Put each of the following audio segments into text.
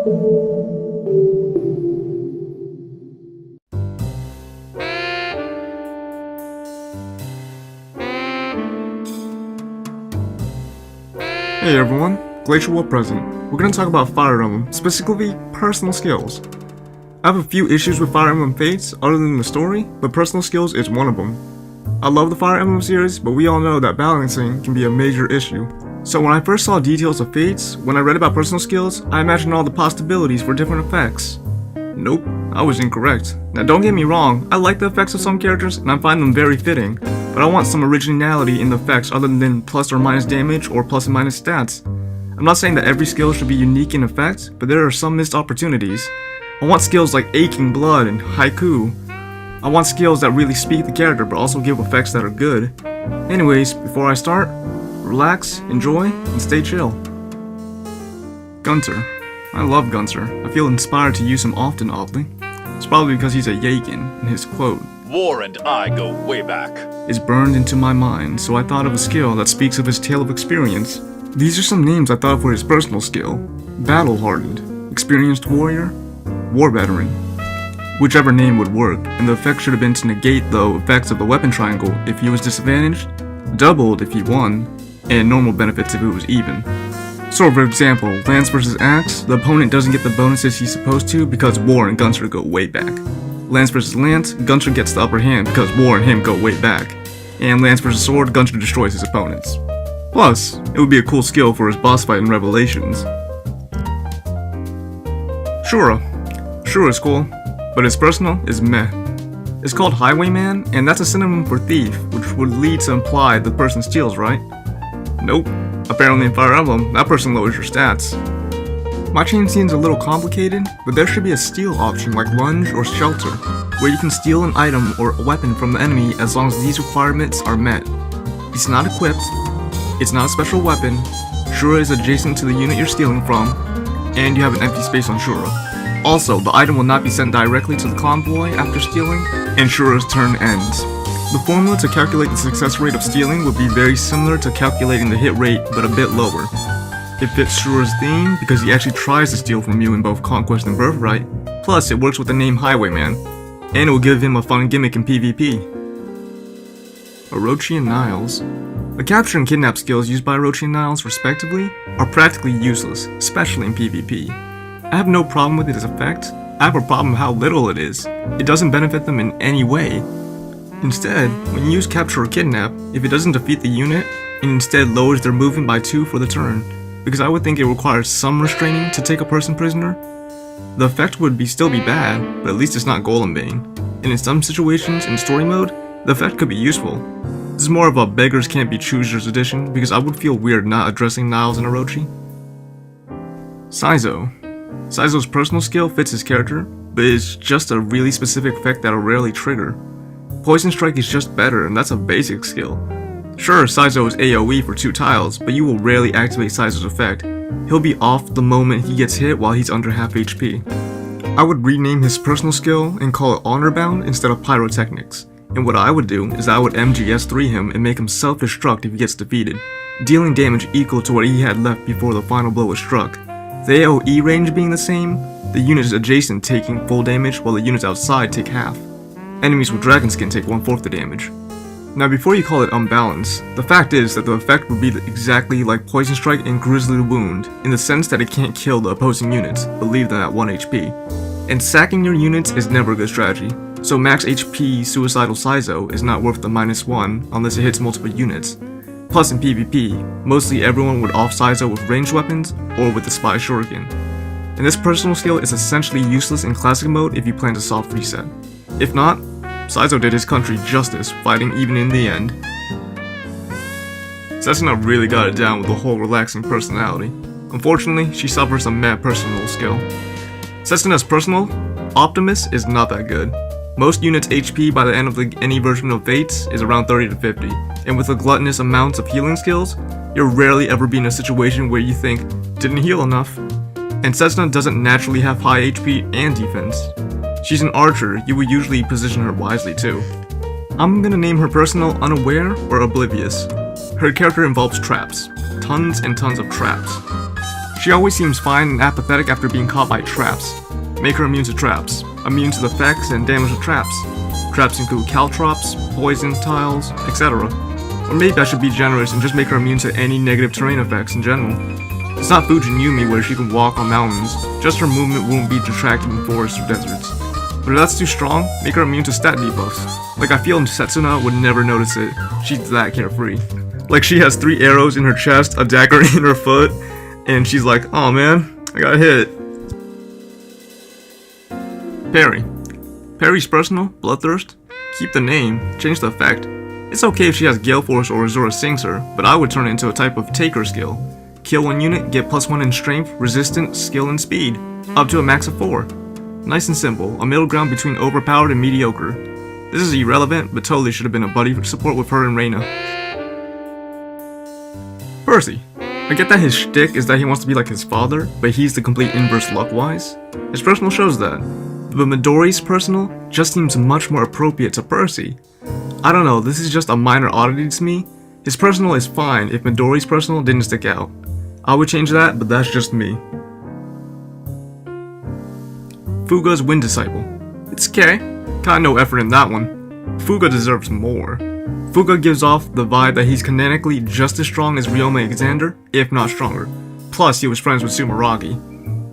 Hey everyone, GlacialWolf present. We're gonna talk about Fire Emblem, specifically personal skills. I have a few issues with Fire Emblem Fates other than the story, but personal skills is one of them. I love the Fire Emblem series, but we all know that balancing can be a major issue. So when I first saw details of Fates, when I read about personal skills, I imagined all the possibilities for different effects. Nope, I was incorrect. Now don't get me wrong, I like the effects of some characters and I find them very fitting, but I want some originality in the effects other than plus or minus damage or plus and minus stats. I'm not saying that every skill should be unique in effect, but there are some missed opportunities. I want skills like aching blood and haiku. I want skills that really speak the character but also give effects that are good. Anyways, before I start, relax, enjoy, and stay chill. Gunter. I love Gunter. I feel inspired to use him often, oddly. It's probably because he's a Yakin, and his quote, "War and I go way back," is burned into my mind, so I thought of a skill that speaks of his tale of experience. These are some names I thought for his personal skill. Battle Hardened, Experienced Warrior, War Veteran. Whichever name would work, and the effect should have been to negate the effects of the weapon triangle if he was disadvantaged, doubled if he won, and normal benefits if it was even. So for example, Lance vs Axe, the opponent doesn't get the bonuses he's supposed to because War and Gunter go way back. Lance vs Lance, Gunter gets the upper hand because War and him go way back. And Lance vs Sword, Gunter destroys his opponents. Plus, it would be a cool skill for his boss fight in Revelations. Shura. Shura is cool, but his personal is meh. It's called Highwayman, and that's a synonym for thief, which would lead to imply the person steals, right? Nope. Apparently in Fire Emblem, that person lowers your stats. My chain seems a little complicated, but there should be a steal option like lunge or shelter, where you can steal an item or a weapon from the enemy as long as these requirements are met. It's not equipped, it's not a special weapon, Shura is adjacent to the unit you're stealing from, and you have an empty space on Shura. Also, the item will not be sent directly to the convoy after stealing, and Shura's turn ends. The formula to calculate the success rate of stealing would be very similar to calculating the hit rate, but a bit lower. It fits Shura's theme because he actually tries to steal from you in both Conquest and Birthright, plus it works with the name Highwayman, and it will give him a fun gimmick in PvP. Orochi and Niles. The capture and kidnap skills used by Orochi and Niles, respectively, are practically useless, especially in PvP. I have no problem with its effect, I have a problem with how little it is. It doesn't benefit them in any way. Instead, when you use capture or kidnap, if it doesn't defeat the unit, it instead lowers their movement by 2 for the turn, because I would think it requires some restraining to take a person prisoner. The effect would still be bad, but at least it's not Golem Bane, and in some situations in story mode, the effect could be useful. This is more of a beggars can't be choosers edition, because I would feel weird not addressing Niles and Orochi. Saizo. Saizo's personal skill fits his character, but it's just a really specific effect that'll rarely trigger. Poison Strike is just better, and that's a basic skill. Sure, Saizo is AoE for 2 tiles, but you will rarely activate Saizo's effect. He'll be off the moment he gets hit while he's under half HP. I would rename his personal skill and call it Honor Bound instead of Pyrotechnics. And what I would do is I would MGS3 him and make him self-destruct if he gets defeated, dealing damage equal to what he had left before the final blow was struck. The AoE range being the same, the units adjacent taking full damage while the units outside take half. Enemies with Dragonskin take 1/4 the damage. Now before you call it unbalanced, the fact is that the effect would be exactly like Poison Strike and Grisly Wound, in the sense that it can't kill the opposing units, but leave them at 1 HP. And sacking your units is never a good strategy, so max HP Suicidal Saizo is not worth the -1 unless it hits multiple units. Plus in PvP, mostly everyone would off Saizo with ranged weapons or with the Spy Shuriken. And this personal skill is essentially useless in classic mode if you plan to soft reset. If not, Saizo did his country justice, fighting even in the end. Setsuna really got it down with the whole relaxing personality. Unfortunately, she suffers a mad personal skill. Setsuna's personal, Optimus, is not that good. Most units' HP by the end of any version of Fates is around 30 to 50, and with the gluttonous amounts of healing skills, you'll rarely ever be in a situation where you think, didn't heal enough. And Setsuna doesn't naturally have high HP and defense. She's an archer, you would usually position her wisely too. I'm gonna name her personal Unaware or Oblivious. Her character involves traps. Tons and tons of traps. She always seems fine and apathetic after being caught by traps. Make her immune to traps, immune to the effects and damage of traps. Traps include caltrops, poison tiles, etc. Or maybe I should be generous and just make her immune to any negative terrain effects in general. It's not Fujin Yumi where she can walk on mountains, just her movement won't be detracted in forests or deserts. But if that's too strong, make her immune to stat debuffs. Like I feel Setsuna would never notice it, she's that carefree. Like she has 3 arrows in her chest, a dagger in her foot, and she's like, oh man, I got hit. Perry. Perry's personal, Bloodthirst. Keep the name, change the effect. It's okay if she has Gale Force or Azura sings her, but I would turn it into a type of Taker skill. Kill one unit, get +1 in strength, resistance, skill, and speed. Up to a max of 4. Nice and simple, a middle ground between overpowered and mediocre. This is irrelevant, but totally should have been a buddy support with her and Reina. Percy. I get that his shtick is that he wants to be like his father, but he's the complete inverse luck-wise. His personal shows that. But Midori's personal just seems much more appropriate to Percy. I don't know, this is just a minor oddity to me. His personal is fine if Midori's personal didn't stick out. I would change that, but that's just me. Fuga's Wind Disciple. It's okay, kinda no effort in that one. Fuga deserves more. Fuga gives off the vibe that he's canonically just as strong as Ryoma Alexander, if not stronger. Plus, he was friends with Sumeragi.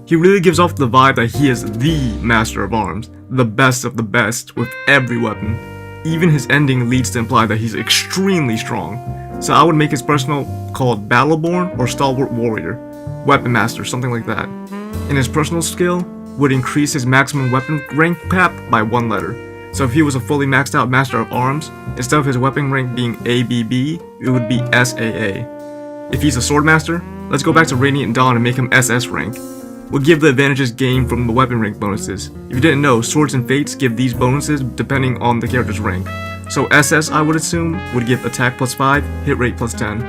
He really gives off the vibe that he is the master of arms, the best of the best with every weapon. Even his ending leads to imply that he's extremely strong. So I would make his personal called Battleborn or Stalwart Warrior, Weapon Master, something like that. And his personal skill would increase his maximum weapon rank cap by 1 letter. So if he was a fully maxed out Master of Arms, instead of his weapon rank being ABB, it would be SAA. If he's a Sword Master, let's go back to Radiant Dawn and make him SS rank. We'll give the advantages gained from the weapon rank bonuses. If you didn't know, Swords and Fates give these bonuses depending on the character's rank. So SS, I would assume, would give attack +5, hit rate +10.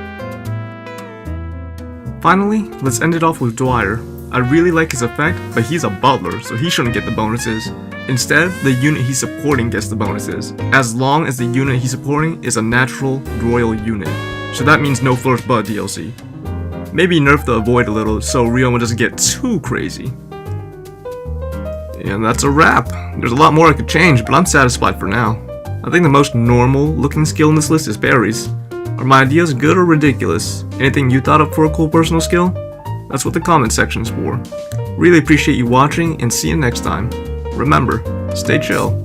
Finally, let's end it off with Dwyer. I really like his effect, but he's a butler, so he shouldn't get the bonuses. Instead, the unit he's supporting gets the bonuses, as long as the unit he's supporting is a natural royal unit. So that means no First Blood DLC. Maybe nerf the Avoid a little so Ryoma doesn't get too crazy. And that's a wrap. There's a lot more I could change, but I'm satisfied for now. I think the most normal looking skill in this list is Perry's. Are my ideas good or ridiculous? Anything you thought of for a cool personal skill? That's what the comment section's for. Really appreciate you watching and see you next time. Remember, stay chill.